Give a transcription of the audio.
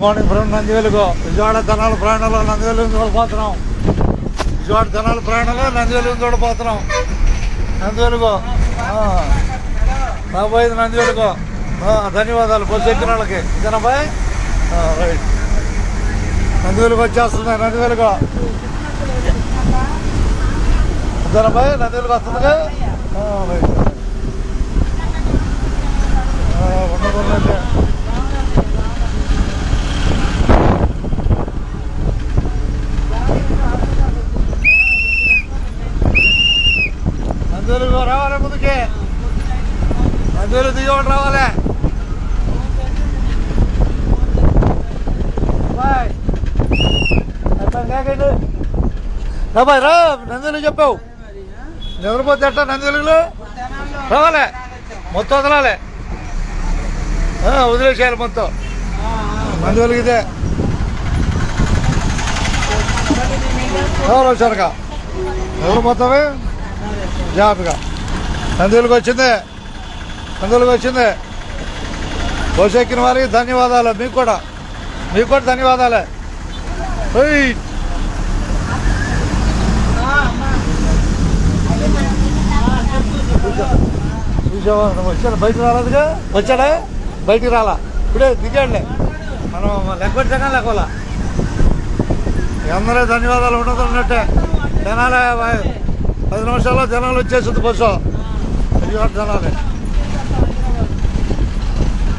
Morning friend నందివేలుగో Vijayawada జనాల ప్రయాణంలో నందివేలు చూడపోతున్నాం. విజయవాడ జనాల ప్రయాణంలో నందివేలు చూడపోతున్నాం. నందివేలుగో రాబోయేది నందివేలుగో. ధన్యవాదాలు బస్సు ఎక్కిన వాళ్ళకి. ఇదేనాబాయ్ రైట్. నందివేలుగు వచ్చేస్తుంది. నందివేలుగో ఇదేనాబాయ్ నందివేలుగు వస్తుందిగా. రైట్ ఉండకూడదంటే నందివేలుగు రావాలి. ముందుకి నందివేలు దిగోటి రావాలి. బాయ్ రా నందివేలు చెప్పావు. నిద్రపోతే ఎట్టా నందివేలుగులో రావాలి. మొత్తం వదలాలి. వదిలేసేయాలి మొత్తం. నందివేలుగు ఇదే ఎవరు వచ్చారుగా. ఎవరు పోతావే జాగ్రత్తగా. నందివేలుగు వచ్చింది. నందివేలుగు వచ్చింది. బస్సు ఎక్కిన వారికి ధన్యవాదాలు. మీకు కూడా ధన్యవాదాలే. చూసావా వచ్చాడు. బయటకు రాలేదుగా. వచ్చాడా బయటికి రాలా. ఇప్పుడే దిగాడులే. మనం లెక్కపెట్టాక లెక్కలా. అందరూ ధన్యవాదాలు ఉండదు ఉన్నట్టే. జనాలే 10 నిమిషాల్లో జనాలు వచ్చేసింది బస్సు. జనాలే.